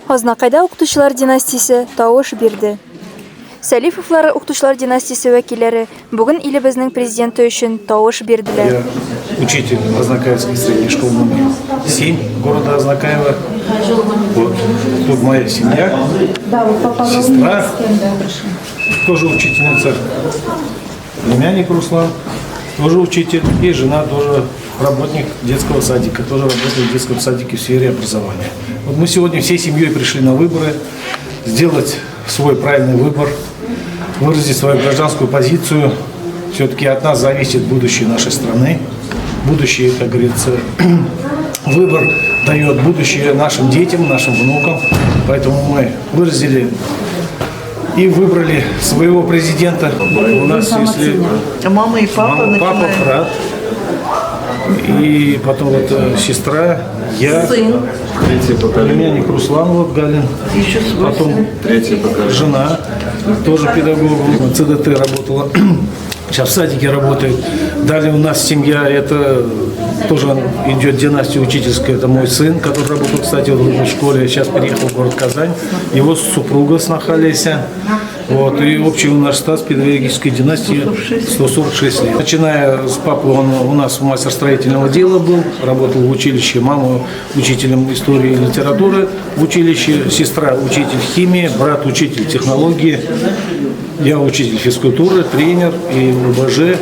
Азнакайда укытучылар династиясе тавыш бирде. Сәлифовлар укытучылар династиясе вәкилләре бүген илебезнең президенты өчен тавыш бирделәр. Я учитель Азнакаевской средней школы номер 7 города Азнакаева. Вот. Тут моя семья, сестра, тоже учительница, племянник Руслан, тоже учитель, и жена тоже работник детского садика, тоже работает в детском садике в сфере образования. Вот мы сегодня всей семьей пришли на выборы, сделать свой правильный выбор, выразить свою гражданскую позицию. Все-таки от нас зависит будущее нашей страны. Будущее, как говорится, выбор дает будущее нашим детям, нашим внукам. Поэтому мы выразили и выбрали своего президента. У нас, если мама и папа, папа, брат, и потом вот сестра, я, сын, племянник Руслан вот, Галин, еще свой потом сын. жена, тоже педагог, ЦДТ работала, сейчас в садике работает. Далее у нас семья, это тоже идет династия учительская, это мой сын, который работал, кстати, в школе, сейчас переехал в город Казань, его супруга сноха Леся. Вот, и общий у нас штат педагогической династии 146 лет. Начиная с папы, он у нас мастер строительного дела был, работал в училище, мама учителем истории и литературы в училище, сестра учитель химии, брат учитель технологии, я учитель физкультуры, тренер и ОБЖ.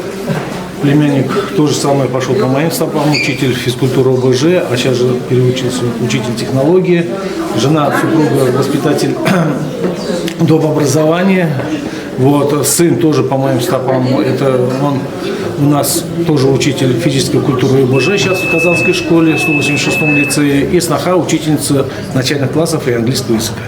Племянник то же самое пошел по моим стопам, учитель физкультуры ОБЖ, а сейчас же переучился учитель технологии. Жена, супруга, воспитатель дома образования. Вот, сын тоже по моим стопам, это он у нас тоже учитель физической культуры ОБЖ, сейчас в Казанской школе, в 186-м лицее, и сноха учительница начальных классов и английского языка.